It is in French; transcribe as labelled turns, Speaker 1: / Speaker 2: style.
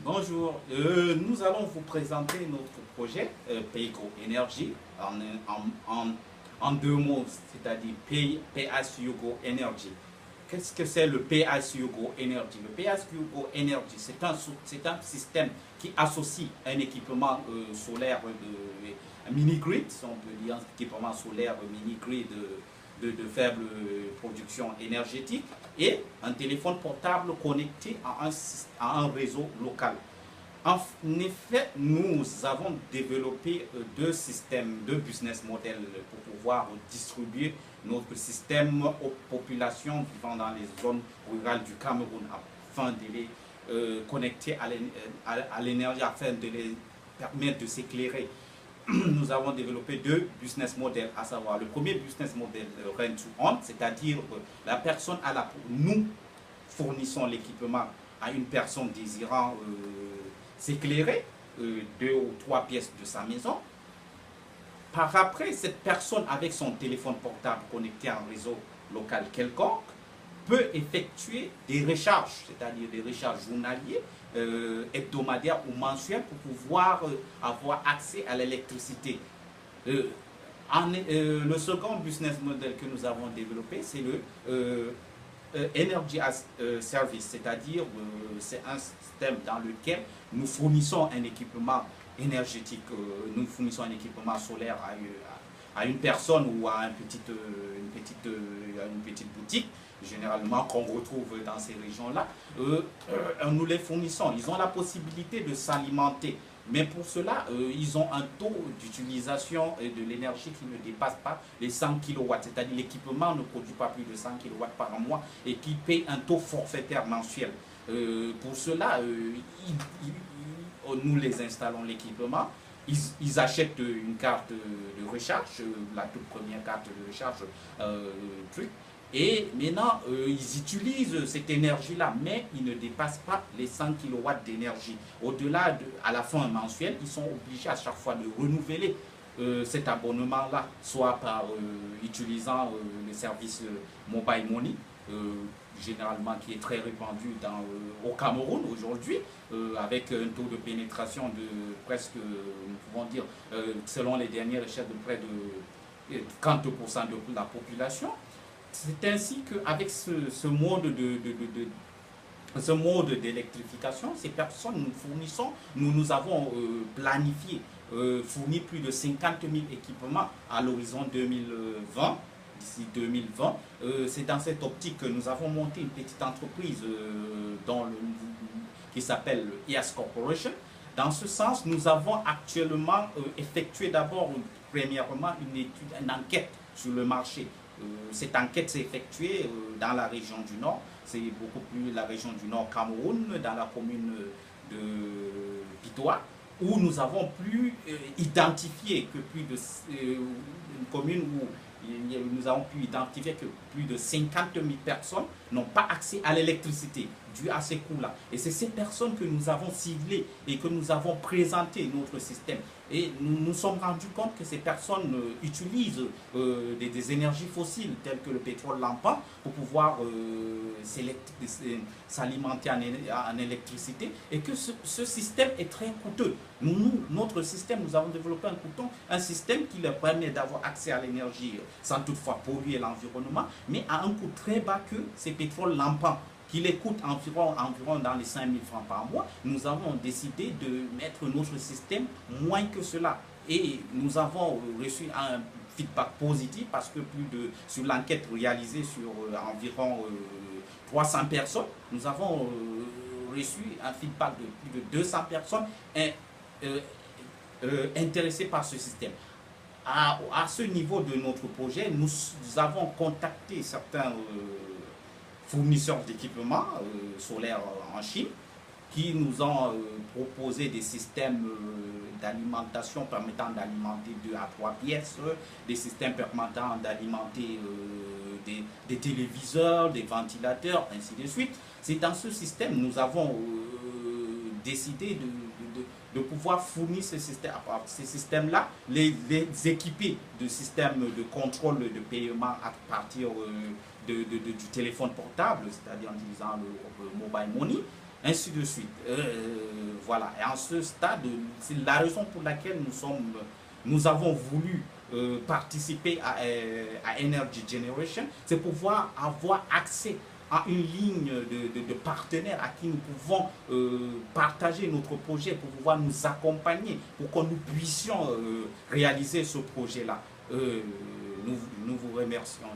Speaker 1: Bonjour, nous allons vous présenter notre projet PayGo Energy en deux mots, c'est-à-dire Pay as you go Energy. Qu'est-ce que c'est le Pay as you go Energy? Le Pay as you go Energy, c'est un système qui associe un équipement solaire de mini-grid, si on peut dire un équipement solaire mini-grid de faible production énergétique et un téléphone portable connecté à un réseau local. En effet, nous avons développé deux business models pour pouvoir distribuer notre système aux populations vivant dans les zones rurales du Cameroun afin de les connecter à l'énergie, afin de les permettre de s'éclairer. Nous avons développé deux business models, à savoir le premier business model rent to own, c'est-à-dire la personne nous fournissons l'équipement à une personne désirant s'éclairer, deux ou trois pièces de sa maison. Par après, cette personne avec son téléphone portable connecté à un réseau local quelconque peut effectuer des recharges, c'est-à-dire des recharges journaliers, hebdomadaires ou mensuels pour pouvoir avoir accès à l'électricité. Le second business model que nous avons développé, c'est le Energy as Service, c'est-à-dire c'est un système dans lequel nous fournissons un équipement énergétique, nous fournissons un équipement solaire à une personne ou à une petite boutique, généralement qu'on retrouve dans ces régions-là. Nous les fournissons. Ils ont la possibilité de s'alimenter. Mais pour cela, ils ont un taux d'utilisation de l'énergie qui ne dépasse pas les 100 kW. C'est-à-dire l'équipement ne produit pas plus de 100 kW par mois et qui paye un taux forfaitaire mensuel. Pour cela, nous les installons l'équipement. Ils achètent une carte de recharge, la toute première carte de recharge et maintenant, ils utilisent cette énergie-là, mais ils ne dépassent pas les 100 kW d'énergie. Au-delà, à la fin mensuelle, ils sont obligés à chaque fois de renouveler cet abonnement-là, soit par utilisant le service Mobile Money, généralement qui est très répandu au Cameroun aujourd'hui, avec un taux de pénétration de presque, nous pouvons dire, selon les dernières recherches, de près de 30% de la population. C'est ainsi qu'avec ce mode d'électrification, ces personnes nous avons planifié, fourni plus de 50 000 équipements à l'horizon 2020. D'ici 2020, c'est dans cette optique que nous avons monté une petite entreprise qui s'appelle EAS Corporation. Dans ce sens, nous avons actuellement effectué d'abord, premièrement, une enquête sur le marché. Cette enquête s'est effectuée dans la région du Nord, c'est beaucoup plus la région du Nord Cameroun, dans la commune de Pitois, où nous avons pu identifier que une commune où nous avons pu identifier que plus de 50 000 personnes n'ont pas accès à l'électricité dû à ces coûts-là. Et c'est ces personnes que nous avons ciblées et que nous avons présenté notre système. Et nous nous sommes rendus compte que ces personnes utilisent des énergies fossiles telles que le pétrole lampant pour pouvoir s'alimenter en électricité et que ce système est très coûteux. Notre système, nous avons développé un système qui leur permet d'avoir accès à l'énergie sans toutefois polluer l'environnement, mais à un coût très bas que ces pétroles lampants qui les coûte environ dans les 5 000 francs par mois. Nous avons décidé de mettre notre système moins que cela. Et nous avons reçu un feedback positif parce que sur l'enquête réalisée sur environ 300 personnes, nous avons reçu un feedback de plus de 200 personnes intéressées par ce système. À ce niveau de notre projet, nous avons contacté certains fournisseurs d'équipements solaires en Chine qui nous ont proposé des systèmes d'alimentation permettant d'alimenter 2 à 3 pièces, des systèmes permettant d'alimenter des téléviseurs, des ventilateurs, ainsi de suite. C'est dans ce système que nous avons décidé de pouvoir fournir ces systèmes-là, les équiper de systèmes de contrôle de paiement à partir du téléphone portable, c'est-à-dire en utilisant le Mobile Money, ainsi de suite. Voilà, et en ce stade, c'est la raison pour laquelle nous avons voulu participer à Energy Generation, c'est pouvoir avoir accès à une ligne de partenaires à qui nous pouvons partager notre projet, pour pouvoir nous accompagner, pour que nous puissions réaliser ce projet-là. Nous vous remercions.